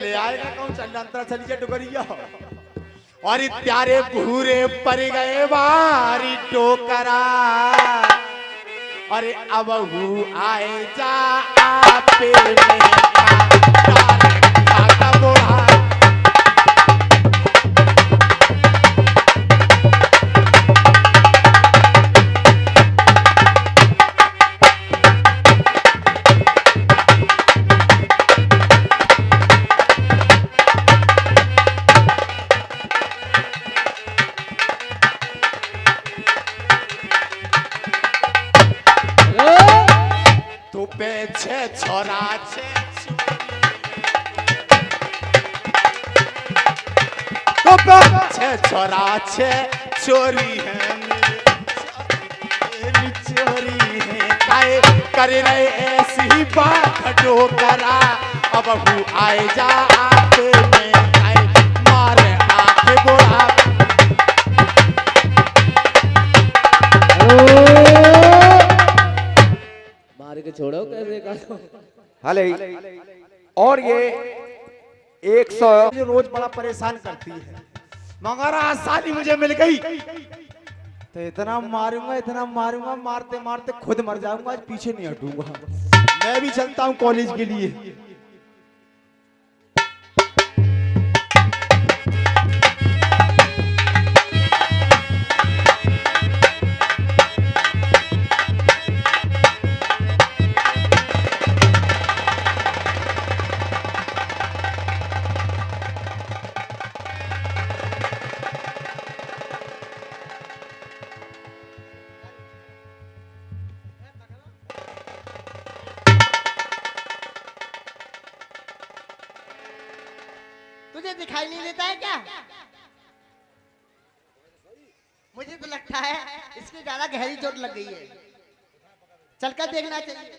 ले आएगा कौन चंडंतरा चली डुगरिया और त्यारे भूरे पर गए बारी टोकरा अरे अब हु आए जा आपे में का बोला छे छोरा छे तो छे छोरा छे चोरी है मेरी चोरी है काहे कर रहे ऐसी बात ठोकरा अब हु आए जा आपे में काहे मारे आके बोला के छोड़ो कैसे काटो हले और ये 100 रोज बड़ा परेशान करती है मगर आज शादी मुझे मिल गई तो इतना मारूंगा मारते मारते खुद मर जाऊंगा आज पीछे नहीं हटूंगा मैं भी चलता हूँ कॉलेज के लिए तुझे दिखाई नहीं देता है क्या? मुझे तो लगता है इसकी ज्यादा गहरी चोट लग गई है, चलकर देखना चाहिए।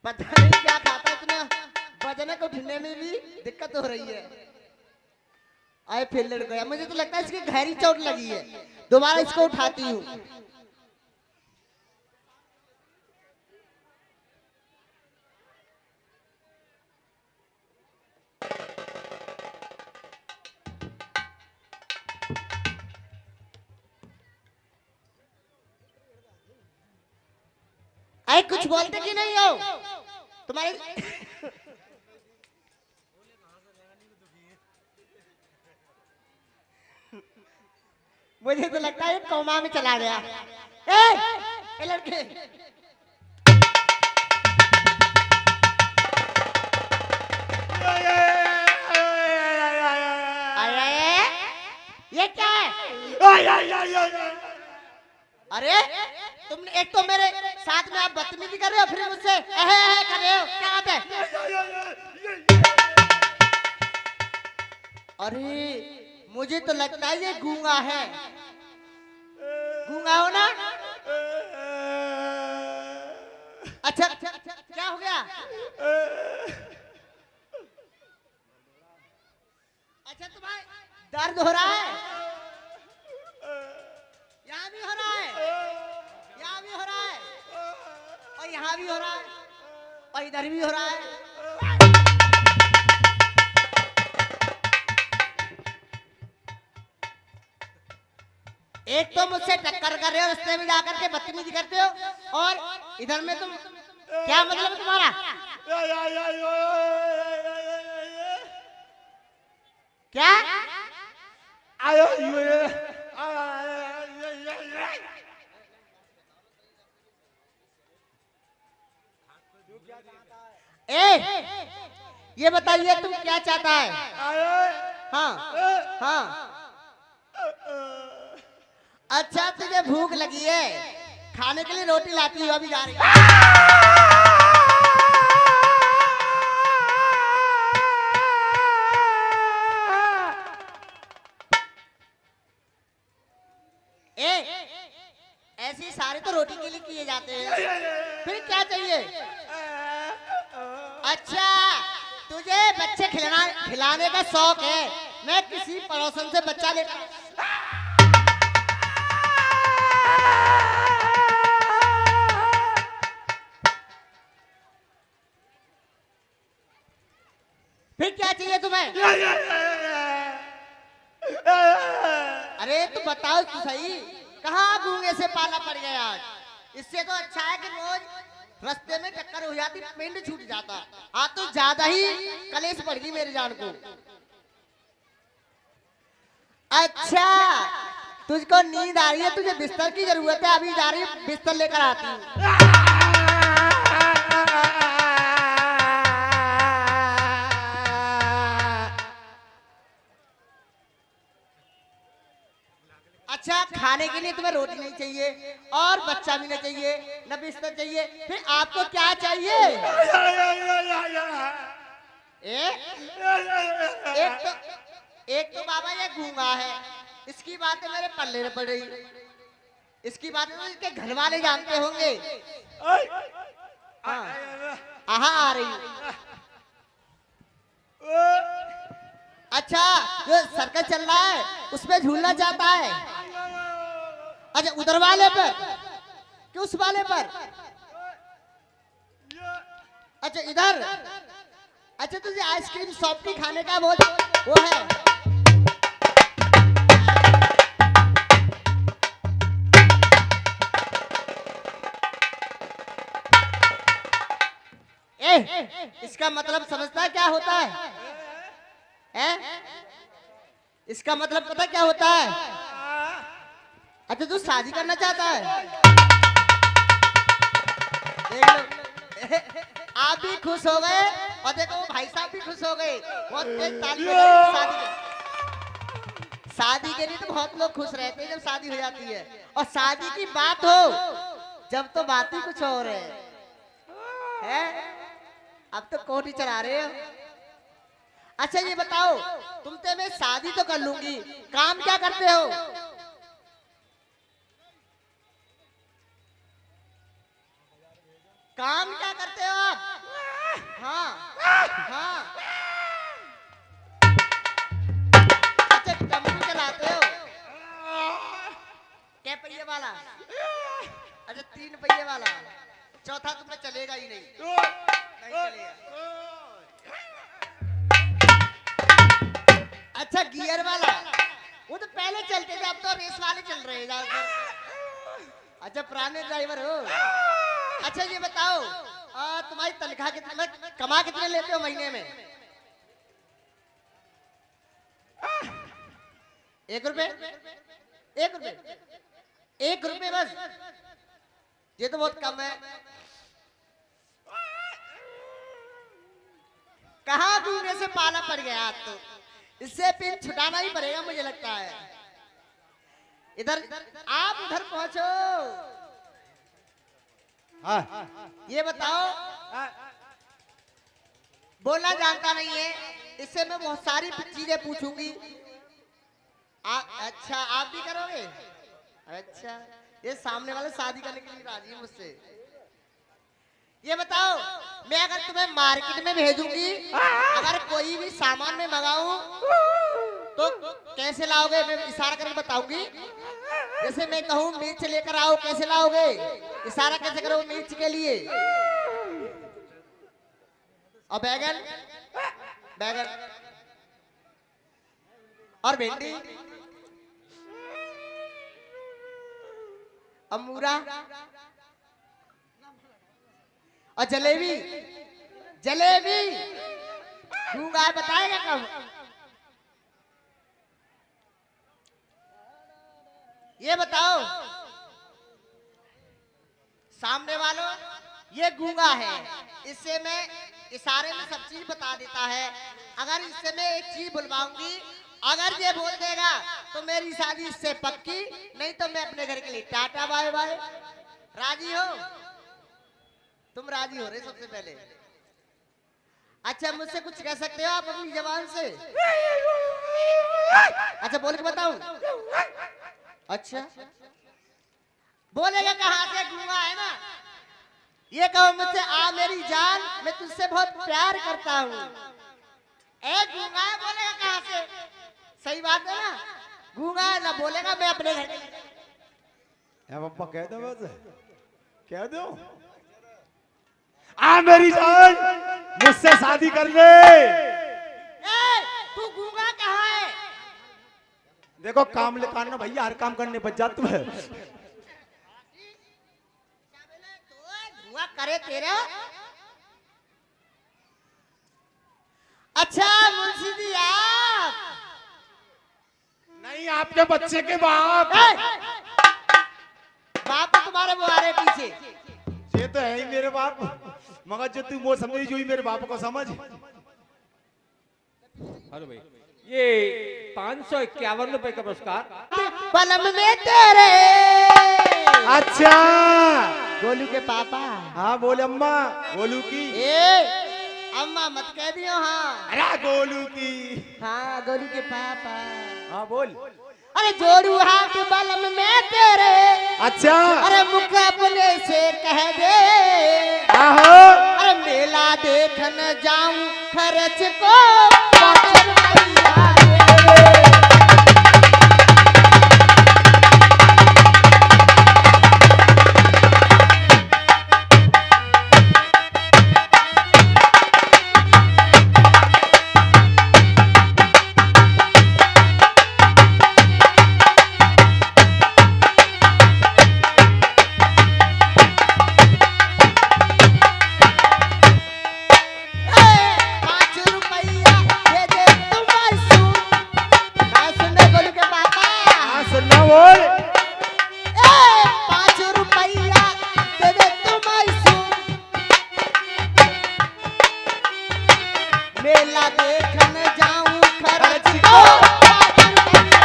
पता नहीं क्या खाता है, इतना वजन को उठने में भी दिक्कत हो रही है। आए फिर लड़ गया, मुझे तो लगता है इसकी गहरी चोट लगी है, दोबारा इसको उठाती हूँ। अरे कुछ बोलते कि नहीं हो तुम्हारे मुझे तो लगता है कोमा में चला गया। ए लड़के ये क्या है? अरे तुमने एक तो मेरे साथ में आप बदतमीजी कर रहे हो, फिर मुझसे कर रहे हो, क्या बात है? अरे मुझे तो लगता है ये गूंगा है। गूंगा हो ना? अच्छा क्या हो गया? अच्छा तुम्हारे दर्द हो रहा है? यहाँ भी हो रहा है, यहाँ भी हो रहा है, और यहाँ भी हो रहा है, और इधर भी हो रहा है। एक तो मुझसे टक्कर कर रहे हो, रास्ते में जाकर के बदतमीजी करते हो, और इधर में तुम क्या मतलब है तुम्हारा? क्या ये बताइए तुम क्या चाहता है? हाँ हाँ अच्छा तुझे भूख लगी है, खाने के लिए रोटी लाती हूँ, अभी जा रही है। चाहिए? अच्छा, तुझे बच्चे खिलाने का शौक है। मैं किसी पड़ोसन से बच्चा लेकर फिर क्या चाहिए तुम्हें? अरे तो बताओ तो सही, कहाँ गूंगे से पाला पड़ गया आज? इससे तो अच्छा है कि रोज रास्ते में टक्कर हो जाती, पिंड छूट जाता। आज तो ज्यादा ही कलेश पड़ गई मेरी जान को। अच्छा, तुझको नींद आ रही है, तुझे बिस्तर की जरूरत है, अभी जा रही है बिस्तर लेकर आती हूँ। अच्छा, खाने के लिए तुम्हें रोटी नहीं चाहिए और बच्चा भी नहीं चाहिए, न बिस्तर चाहिए, फिर आपको क्या चाहिए? एक तो बाबा ये गूंगा है, इसकी बातें मेरे पल्ले में पड़ रही, इसकी बातें तो इसके घर वाले जानते होंगे। हाँ, आ रही। अच्छा, जो सर्कस चल रहा है उसमें झूलना चाहता है। अच्छा, उधर वाले पर कि उस वाले पर? अच्छा, इधर। अच्छा, तुझे आइसक्रीम सॉफ्टी खाने का वो है। इसका मतलब समझता है क्या होता है? इसका मतलब पता क्या होता है? अच्छा, तू शादी करना चाहता है? देख लो, आप भी खुश हो गए और देखो वो भाई साहब भी खुश हो गए। बहुत तेज ताली बजाई। शादी के लिए तो बहुत लोग खुश रहते हैं जब शादी हो जाती है, और शादी की बात हो जब तो बात ही कुछ और है? अब तो कोठी चला रहे हो। अच्छा, ये बताओ, तुमसे मैं शादी तो कर लूंगी, काम क्या करते हो? काम क्या करते हो आप? हाँ हाँ। अच्छा, टेम्पो चलाते हो? क्या पहिए वाला? अच्छा, 3 पहिए वाला। चौथा तुम्हें चलेगा ही नहीं, नहीं चलेगा। अच्छा, गियर वाला, वो तो पहले चलते थे, अब तो रेस वाले चल रहे हैं ज्यादातर। अच्छा, पुराने ड्राइवर हो। अच्छा, ये बताओ, तुम्हारी तनख्वाह कितने, कमा कितने लेते हो महीने में? 1 रुपए? 1 रुपए? 1 रुपए बस? ये तो बहुत कम है। कहाँ दूर से पाला पड़ गया आज तो, इससे पिन छुटाना ही पड़ेगा मुझे लगता है। इधर आप उधर पहुंचो। ये बताओ, बोलना जानता नहीं है, इससे मैं बहुत सारी चीजें पूछूंगी। अच्छा, आप भी करोगे? अच्छा, ये सामने वाले शादी करने के लिए राजी है मुझसे। ये बताओ, मैं अगर तुम्हें मार्केट में भेजूंगी, अगर कोई भी सामान में मंगाऊं तो कैसे लाओगे? मैं इशारा करके बताऊंगी। जैसे मैं कहूँ मिर्च लेकर आओ, कैसे लाओगे? इशारा कैसे करो मिर्च के लिए? और बैगन? बैगन और भिंडी और मूरा और जलेबी? जलेबी दूंगा, बताएगा कब? ये बताओ, सामने वालों, ये गूंगा है, इससे मैं इशारे में सब चीज बता देता है। अगर इससे मैं एक चीज बुलवाऊंगी, अगर ये बोल देगा तो मेरी शादी इससे पक्की, नहीं तो मैं अपने घर के लिए टाटा बाय बाय। राजी हो? तुम राजी हो रहे सबसे पहले? अच्छा, मुझसे कुछ कह सकते हो आप अपनी जबान से? अच्छा, बोल के बताऊं? अच्छा, बोलेगा कहाँ से? गूंगा है ना, ये कहो मुझसे आ मेरी जान, मैं तुझसे बहुत प्यार करता हूँ। ए गूंगा है, बोलेगा कहाँ से? सही बात है ना, गूंगा है ना बोलेगा, मैं अपने घर पापा कह दो बस, कह दो आ मेरी जान मुझसे शादी कर ले। तू गूंगा कहाँ है? देखो काम ले काटना भैया, हर काम करने बच जात तुम्हें। गूंगा करे तेरा। अच्छा मुंशी जी आप नहीं, आपके बच्चे के बाप। बाप तो तुम्हारे बुआरे पीछे। ये तो है ही मेरे बाप, मगर जो तू वो समझी जो ही मेरे बाप को समझ। हेलो भाई, ये 551 रुपए का पुरस्कार पलम में तेरे। अच्छा गोलू के पापा। हाँ बोले अम्मा, गोलू की। अम्मा मत कह दियो। हाँ अरे गोलू की। हाँ गोलू के पापा। हाँ बोल। अरे जोड़ू हाथ बलम में तेरे। अच्छा अरे मुख अपने से कह दे। आहो अरे मेला देखन जाऊं खर्च को 5 रुपया दे। मेला देखन जाऊं खर्च को 5 रुपया।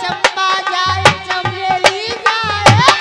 चंपा जाए चमेली जाए।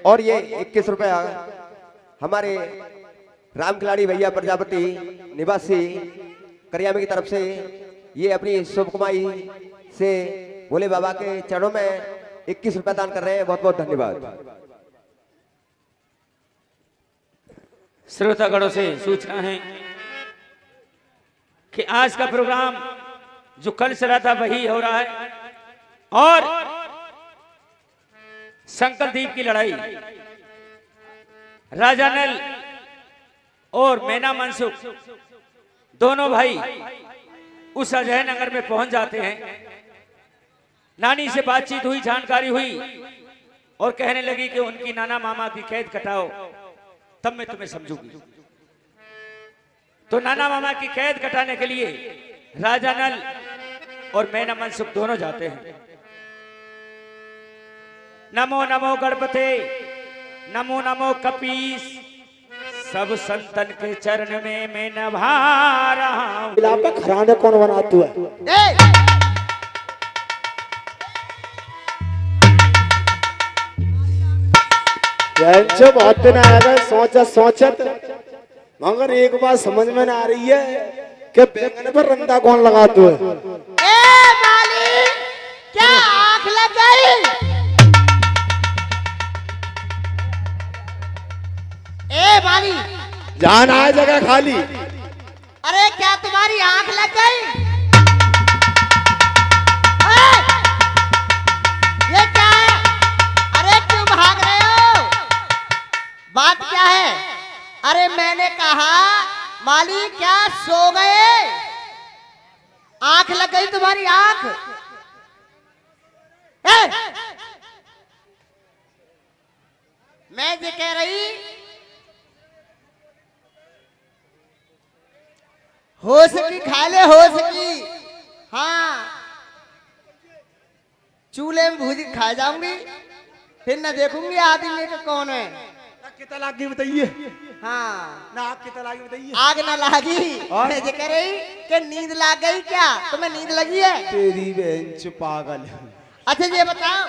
और ये 21 रुपया हमारे राम खिलाड़ी भैया प्रजापति निवासी करियामे की तरफ से ये अपनी शुभ कमाई से भोले बाबा के चरणों में 21 रुपया दान कर रहे हैं। बहुत बहुत धन्यवाद। श्रोतागणों से सूचना है कि आज का प्रोग्राम जो कल से रहा था वही हो रहा है और संकल्पदीप की लड़ाई राजा नल और मैना मनसुख दोनों भाई उस अजय नगर में पहुंच जाते हैं। नानी से बातचीत हुई, जानकारी हुई और कहने लगी कि उनकी नाना मामा की कैद कटाओ तब मैं तुम्हें समझूंगी। तो नाना मामा की कैद कटाने के लिए राजा नल और मैना मनसुख दोनों जाते हैं। नमो नमो गणपते, नमो नमो कपीस, सब संतन के चरण में मैं नभा रहा हूं। आपका घराना कौन बनाते है? जो बहुत दिन आएगा सोचत मगर एक बात समझ में ना आ रही है कि बैंगन पर रंदा कौन लगाते है? ए मालिक, क्या आंख लग गई? ए मालिक, जान आए जगह खाली। अरे क्या तुम्हारी आंख लग गई? ये क्या है? अरे क्यों भाग रहे हो? बात क्या है? अरे मैंने कहा मालिक क्या सो गए? आंख लग गई तुम्हारी आंख? मैं ये कह रही होश की खा ले, होश की। हाँ, चूल्हे में भूजी खा जाऊंगी फिर न देखूंगी आदमी का कौन है। कितना लागी बताइए? हाँ, ना आग कितना लागी बताइए? आग न लागी। और? मैं ये कह रही कि नींद लाग गई क्या? तुम्हें नींद लगी है? तेरी बेंच पागल। अच्छा ये बताओ,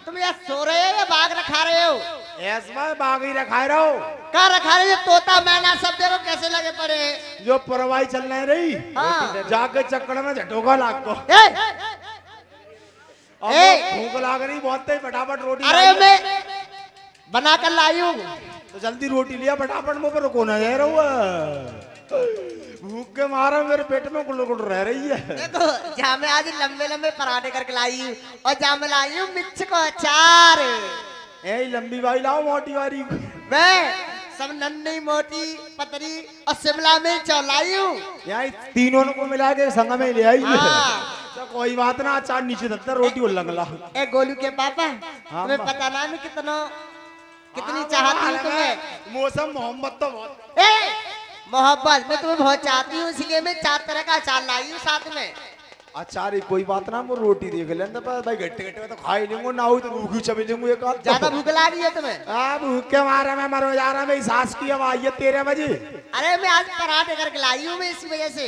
तुम यहाँ सो रहे हो या बाग रखा रहे हो? ऐसा बाग ही रखा रहो। कहाँ रखा रहे हो? तोता मैना सब देखो कैसे लगे पड़े हैं। जो परवाही चलने रही हाँ। जाके चक्कर में झटोगा लाग को। भूख लाग रही बहुत, फटाफट रोटी। अरे मैं बना कर लाई हूँ। तो जल्दी रोटी लिया फटाफट, मुंह पर कौन है रहुआ? भूख के मारा मेरे पेट में गुड़ रह रही है। देखो जहाँ मैं आज लंबे लंबे पराठे करके लाई हूँ और जहाँ मैं लाई हूँ मिर्च को अचार। ए लंबी वाली लाओ, मोटी वाली। मैं सब नन्ही मोटी पतरी और शिमला मिर्च लाई हूँ। यहाँ तीनों को मिला के संग में ले आई है। हाँ। तो कोई बात ना, अचार नीचे दत्ता, रोटी उल्लंगला। ए गोलू के पापा, हाँ, तुम्हें पता ना मैं कितनी चाहती हूँ तुम्हें। मौसम मोहम्मद तो बहुत। मोहब्बत मैं तुम्हें बहुत चाहती हूँ, इसलिए मैं 4 तरह का अचार लाई हूँ साथ में। अचार ही कोई बात ना, वो रोटी देख लेना भाई, गट्टे गट्टे तो खा ही लेंगे, ना हो तो भूखी चबी लेंगे एक आध। ज्यादा भूख लगी है तुम्हें? भूख के मारे मैं मरो जा रहा, मेरी सास की आवाज है 13 बजे। अरे मैं आज पराठे करके लाई हूँ मैं इसी वजह से।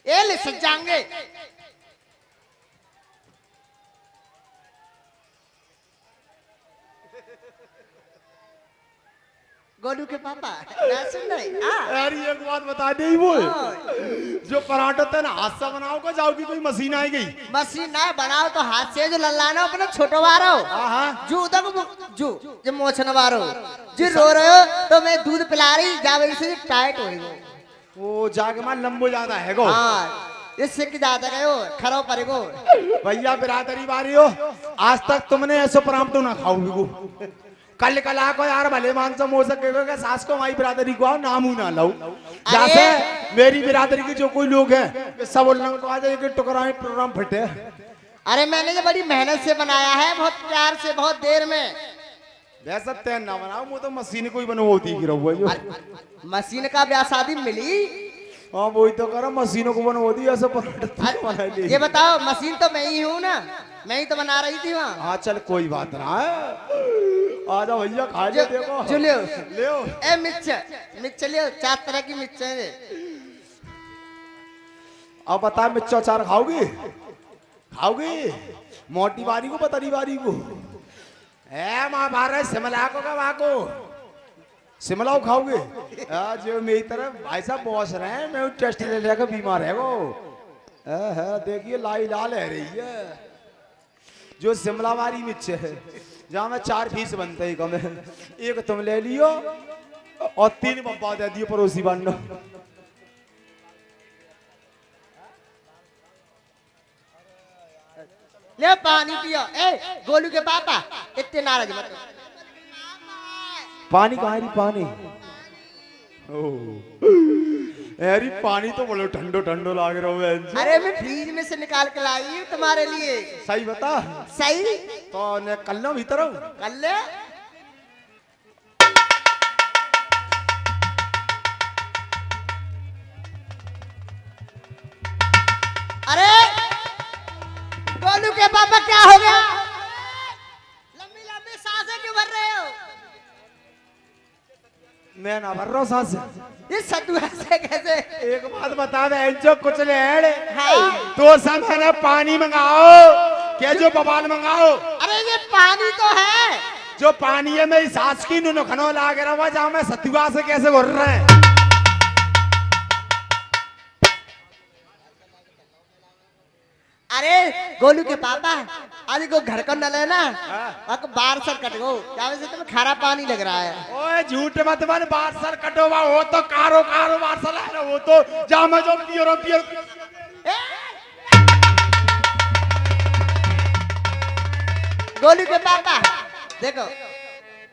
ए ले सज जाएंगे। गोलू के पापा ना सुन रहे? यार एक बात बता दे, वो जो पराठा था ना हाथ से बनाओ का जाओ की कोई मशीन आई गई? मशीन ना बनाओ तो हाथ से जो लल्लाना अपने छोटो वारो जो उधर जो मोछन वारो जो रो रहे हो तो मैं दूध पिला रही जा वही से टाइट हो गई। वो जाके मां लंबो ज्यादा है गो। हाँ, इससे की ज्यादा गयो खरो पर गो। भैया बिरादरी बारी हो, आज तक तुमने ऐसे पराम तो ना खाओगी को। कल कला को यार भले मान से मोह सके सास को माई बिरादरी को आओ नाम ही ना लाओ। जैसे मेरी बिरादरी के जो कोई लोग हैं सब उल्लंघन को आ जाए कि टुकड़ा में प्रोग्राम फटे। अरे मैंने ये बड़ी मेहनत से बनाया है, बहुत प्यार से, बहुत देर में। वैसा तैन ना बनाओ, वो तो मशीन कोई बनवाती की रहो जो मशीन का ब्याह शादी मिली। हाँ वही तो करो, मशीनों को बनवाती ऐसा पराठा। ये बताओ मशीन तो मैं ही हूँ ना, मैं ही तो बना रही थी वहाँ। हाँ चल कोई बात ना है, आ जाओ भैया खा ले। देखो जो लियो लियो ए मिर्च लियो, 4 तरह की मिर्च है। अब बता मिर्च अचार खाओगी? खाओगी मोटी बारी को पतरी बारी को? है माँ बाहर शिमला को कब आको शिमला खाओगे जो मेरी तरफ भाई साहब बॉस रहे हैं मैं टेस्ट ले लेकर बीमार है वो देखिए लाई लाल है रही है जो शिमला वाली मिर्च है जहाँ में 4 पीस बनते ही कम है एक तुम ले लियो और 3 बब्बा दे दियो पड़ोसी बनना ले पानी पियो। ए गोलू के पापा इतने नाराज मत हो। पानी कहाँ है पानी अरे पानी तो बोलो ठंडो ठंडो लाग रहा है अरे मैं फ्रीज में से निकाल के लाई हूँ तुम्हारे लिए। सही बता सही तो ने कल ना भीतर हूँ कर ले। अरे गोलू के पापा क्या हो गया? लंबी लंबी सांसें क्यों भर रहे हो? मैं ना भर रहा हूँ सांस ये सतुआ से कैसे? एक बात बता दे जो कुछ ले हाँ। तो सब है ना पानी मंगाओ क्या जो बवाल मंगाओ अरे ये पानी तो है। जो पानी है मेरी सास की नुनो खनो लाग रहा हुआ जहाँ मैं सतुआ से कैसे घुर रहे हैं अरे गोलू के पापा आज को घर का नल है ना आपको बार सर कट गो क्या वजह से तुम्हें खारा पानी लग रहा है। ओए झूठ मत बन बार सर कटोवा हो तो कारो कारो बार सर है ना वो तो जहाँ मैं जो पियो गोलू के पापा देखो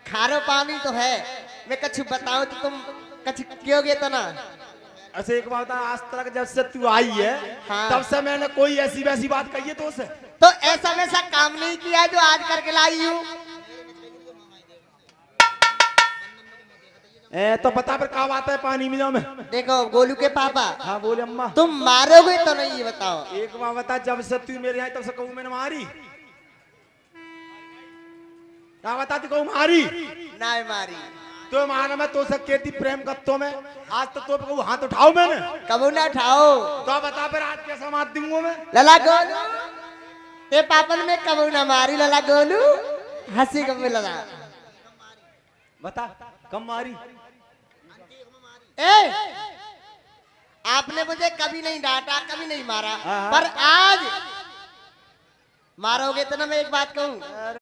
खारो पानी तो है मैं कछु बताऊं तो तुम कछु पियोगे तो ना। ऐसे एक बात आज तक जब से तू आई है हाँ। तब से मैंने कोई ऐसी वैसी बात कही है तो उसे तो ऐसा वैसा काम नहीं किया जो आज करके लाई हूँ। तो बता फिर कब आता है पानी में जाओ मैं देखो गोलू के पापा हाँ बोले अम्मा तुम मारोगे तो नहीं ये बताओ। एक बार बता जब से तू मेरे यहाँ तब से कहूँ मैंने मारी क्या बताती कहूँ मारी ना मारी तो माना मैं तो सकती थी प्रेम कत्तों में आज तक तो कहूँ हाथ उठाओ मैंने कबू ना उठाओ। तो बता फिर आज कैसा मार दूंगा मैं लला गोलू ये पापन में कबू ना मारी लला गोलू हंसी कब में लला बता कब मारी ए आपने मुझे कभी नहीं डांटा कभी नहीं मारा हाँ। पर आज मारोगे तो ना मैं एक बात कहूँ